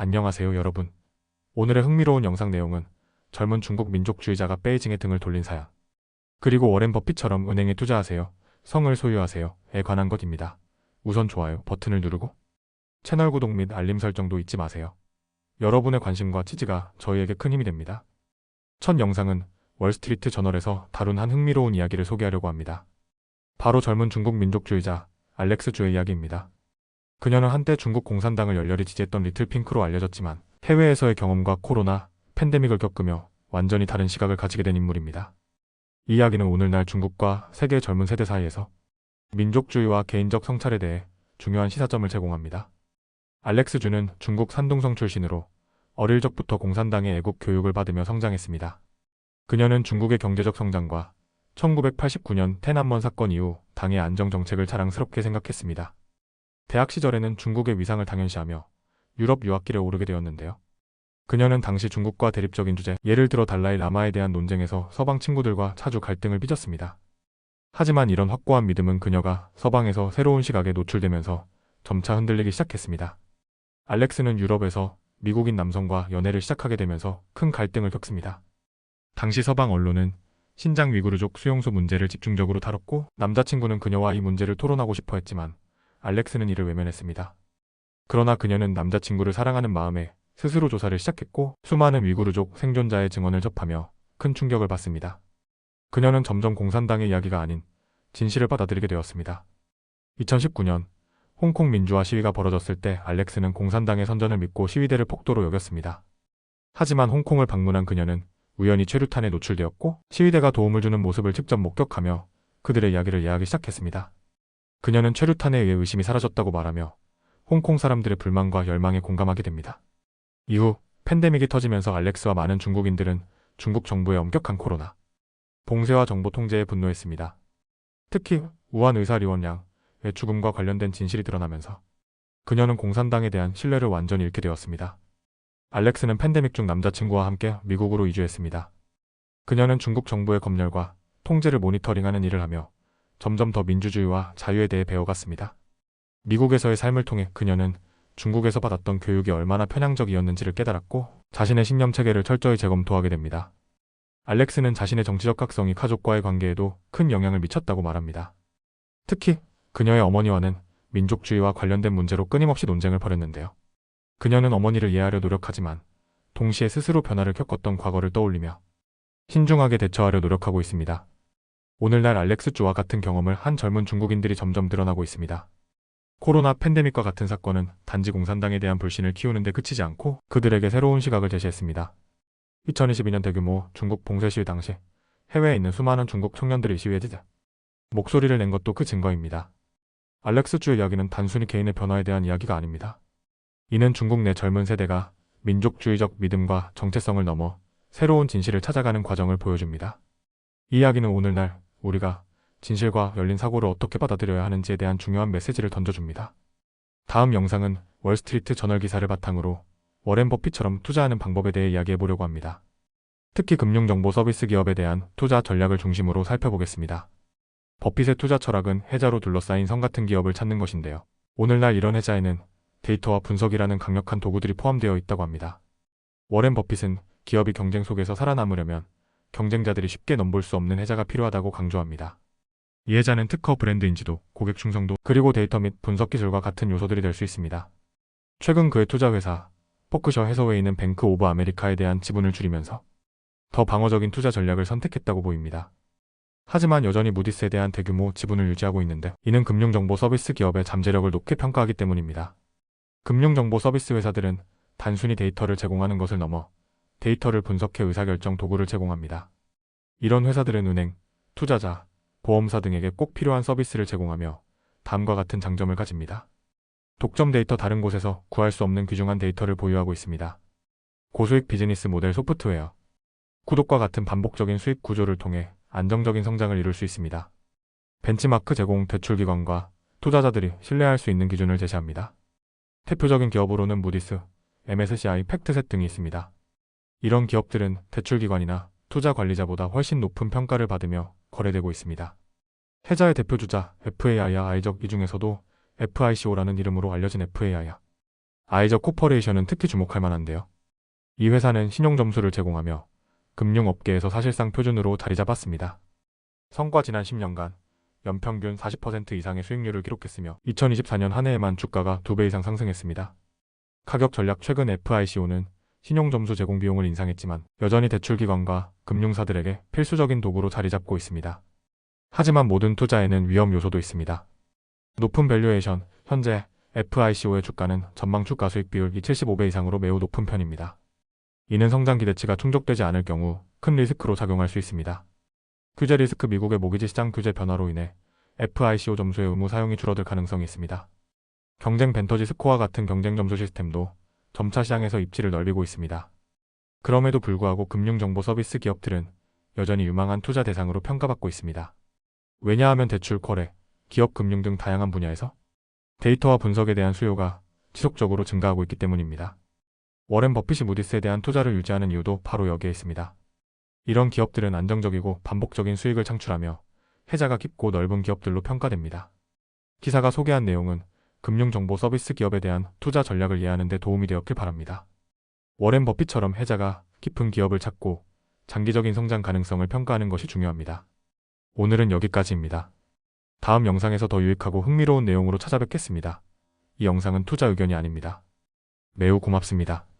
안녕하세요 여러분. 오늘의 흥미로운 영상 내용은 젊은 중국 민족주의자가 베이징에 등을 돌린 사연, 그리고 워렌 버핏처럼 은행에 투자하세요, 성을 소유하세요에 관한 것입니다. 우선 좋아요 버튼을 누르고 채널 구독 및 알림 설정도 잊지 마세요. 여러분의 관심과 지지가 저희에게 큰 힘이 됩니다. 첫 영상은 월스트리트 저널에서 다룬 한 흥미로운 이야기를 소개하려고 합니다. 바로 젊은 중국 민족주의자 알렉스 주의 이야기입니다. 그녀는 한때 중국 공산당을 열렬히 지지했던 리틀 핑크로 알려졌지만 해외에서의 경험과 코로나, 팬데믹을 겪으며 완전히 다른 시각을 가지게 된 인물입니다. 이 이야기는 오늘날 중국과 세계의 젊은 세대 사이에서 민족주의와 개인적 성찰에 대해 중요한 시사점을 제공합니다. 알렉스 주는 중국 산둥성 출신으로 어릴 적부터 공산당의 애국 교육을 받으며 성장했습니다. 그녀는 중국의 경제적 성장과 1989년天安門 사건 이후 당의 안정 정책을 자랑스럽게 생각했습니다. 대학 시절에는 중국의 위상을 당연시하며 유럽 유학길에 오르게 되었는데요. 그녀는 당시 중국과 대립적인 주제, 예를 들어 달라이 라마에 대한 논쟁에서 서방 친구들과 자주 갈등을 빚었습니다. 하지만 이런 확고한 믿음은 그녀가 서방에서 새로운 시각에 노출되면서 점차 흔들리기 시작했습니다. 알렉스는 유럽에서 미국인 남성과 연애를 시작하게 되면서 큰 갈등을 겪습니다. 당시 서방 언론은 신장 위구르족 수용소 문제를 집중적으로 다뤘고, 남자친구는 그녀와 이 문제를 토론하고 싶어 했지만 알렉스는 이를 외면했습니다. 그러나 그녀는 남자친구를 사랑하는 마음에 스스로 조사를 시작했고, 수많은 위구르족 생존자의 증언을 접하며 큰 충격을 받습니다. 그녀는 점점 공산당의 이야기가 아닌 진실을 받아들이게 되었습니다. 2019년 홍콩 민주화 시위가 벌어졌을 때 알렉스는 공산당의 선전을 믿고 시위대를 폭도로 여겼습니다. 하지만 홍콩을 방문한 그녀는 우연히 최루탄에 노출되었고, 시위대가 도움을 주는 모습을 직접 목격하며 그들의 이야기를 이해하기 시작했습니다. 그녀는 최루탄에 의해 의심이 사라졌다고 말하며 홍콩 사람들의 불만과 열망에 공감하게 됩니다. 이후 팬데믹이 터지면서 알렉스와 많은 중국인들은 중국 정부의 엄격한 코로나 봉쇄와 정보 통제에 분노했습니다. 특히 우한 의사 리원 양의 죽음과 관련된 진실이 드러나면서 그녀는 공산당에 대한 신뢰를 완전히 잃게 되었습니다. 알렉스는 팬데믹 중 남자친구와 함께 미국으로 이주했습니다. 그녀는 중국 정부의 검열과 통제를 모니터링하는 일을 하며 점점 더 민주주의와 자유에 대해 배워갔습니다. 미국에서의 삶을 통해 그녀는 중국에서 받았던 교육이 얼마나 편향적이었는지를 깨달았고, 자신의 신념 체계를 철저히 재검토하게 됩니다. 알렉스는 자신의 정치적 각성이 가족과의 관계에도 큰 영향을 미쳤다고 말합니다. 특히 그녀의 어머니와는 민족주의와 관련된 문제로 끊임없이 논쟁을 벌였는데요. 그녀는 어머니를 이해하려 노력하지만 동시에 스스로 변화를 겪었던 과거를 떠올리며 신중하게 대처하려 노력하고 있습니다. 오늘날 알렉스 주와 같은 경험을 한 젊은 중국인들이 점점 드러나고 있습니다. 코로나 팬데믹과 같은 사건은 단지 공산당에 대한 불신을 키우는 데 그치지 않고 그들에게 새로운 시각을 제시했습니다. 2022년 대규모 중국 봉쇄 시위 당시 해외에 있는 수많은 중국 청년들이 시위에 목소리를 낸 것도 그 증거입니다. 알렉스 주의 이야기는 단순히 개인의 변화에 대한 이야기가 아닙니다. 이는 중국 내 젊은 세대가 민족주의적 믿음과 정체성을 넘어 새로운 진실을 찾아가는 과정을 보여줍니다. 이 이야기는 오늘날 우리가 진실과 열린 사고를 어떻게 받아들여야 하는지에 대한 중요한 메시지를 던져줍니다. 다음 영상은 월스트리트 저널 기사를 바탕으로 워렌 버핏처럼 투자하는 방법에 대해 이야기해보려고 합니다. 특히 금융정보 서비스 기업에 대한 투자 전략을 중심으로 살펴보겠습니다. 버핏의 투자 철학은 해자로 둘러싸인 성 같은 기업을 찾는 것인데요. 오늘날 이런 해자에는 데이터와 분석이라는 강력한 도구들이 포함되어 있다고 합니다. 워렌 버핏은 기업이 경쟁 속에서 살아남으려면 경쟁자들이 쉽게 넘볼 수 없는 해자가 필요하다고 강조합니다. 이 해자는 특허 브랜드 인지도, 고객 충성도, 그리고 데이터 및 분석 기술과 같은 요소들이 될 수 있습니다. 최근 그의 투자 회사 포크셔 해서웨이는 뱅크 오브 아메리카에 대한 지분을 줄이면서 더 방어적인 투자 전략을 선택했다고 보입니다. 하지만 여전히 무디스에 대한 대규모 지분을 유지하고 있는데, 이는 금융정보 서비스 기업의 잠재력을 높게 평가하기 때문입니다. 금융정보 서비스 회사들은 단순히 데이터를 제공하는 것을 넘어 데이터를 분석해 의사결정 도구를 제공합니다. 이런 회사들은 은행, 투자자, 보험사 등에게 꼭 필요한 서비스를 제공하며 다음과 같은 장점을 가집니다. 독점 데이터, 다른 곳에서 구할 수 없는 귀중한 데이터를 보유하고 있습니다. 고수익 비즈니스 모델 소프트웨어, 구독과 같은 반복적인 수익 구조를 통해 안정적인 성장을 이룰 수 있습니다. 벤치마크 제공, 대출기관과 투자자들이 신뢰할 수 있는 기준을 제시합니다. 대표적인 기업으로는 무디스, MSCI, 팩트셋 등이 있습니다. 이런 기업들은 대출기관이나 투자 관리자보다 훨씬 높은 평가를 받으며 거래되고 있습니다. 해자의 대표 주자 FAI와 아이적, 이 중에서도 FICO라는 이름으로 알려진 FAI와 아이저 코퍼레이션은 특히 주목할 만한데요. 이 회사는 신용 점수를 제공하며 금융업계에서 사실상 표준으로 자리 잡았습니다. 성과 지난 10년간 연평균 40% 이상의 수익률을 기록했으며 2024년 한 해에만 주가가 2배 이상 상승했습니다. 가격 전략 최근 FICO는 신용점수 제공 비용을 인상했지만 여전히 대출기관과 금융사들에게 필수적인 도구로 자리 잡고 있습니다. 하지만 모든 투자에는 위험 요소도 있습니다. 높은 밸류에이션, 현재 FICO의 주가는 전망 주가 수익 비율이 75배 이상으로 매우 높은 편입니다. 이는 성장 기대치가 충족되지 않을 경우 큰 리스크로 작용할 수 있습니다. 규제 리스크 미국의 모기지 시장 규제 변화로 인해 FICO 점수의 의무 사용이 줄어들 가능성이 있습니다. 경쟁 벤터지 스코어 같은 경쟁 점수 시스템도 점차 시장에서 입지를 넓히고 있습니다. 그럼에도 불구하고 금융정보 서비스 기업들은 여전히 유망한 투자 대상으로 평가받고 있습니다. 왜냐하면 대출, 거래, 기업 금융 등 다양한 분야에서 데이터와 분석에 대한 수요가 지속적으로 증가하고 있기 때문입니다. 워렌 버핏이 무디스에 대한 투자를 유지하는 이유도 바로 여기에 있습니다. 이런 기업들은 안정적이고 반복적인 수익을 창출하며 혜자가 깊고 넓은 기업들로 평가됩니다. 기사가 소개한 내용은 금융정보 서비스 기업에 대한 투자 전략을 이해하는 데 도움이 되었길 바랍니다. 워렌 버핏처럼 혜자가 깊은 기업을 찾고 장기적인 성장 가능성을 평가하는 것이 중요합니다. 오늘은 여기까지입니다. 다음 영상에서 더 유익하고 흥미로운 내용으로 찾아뵙겠습니다. 이 영상은 투자 의견이 아닙니다. 매우 고맙습니다.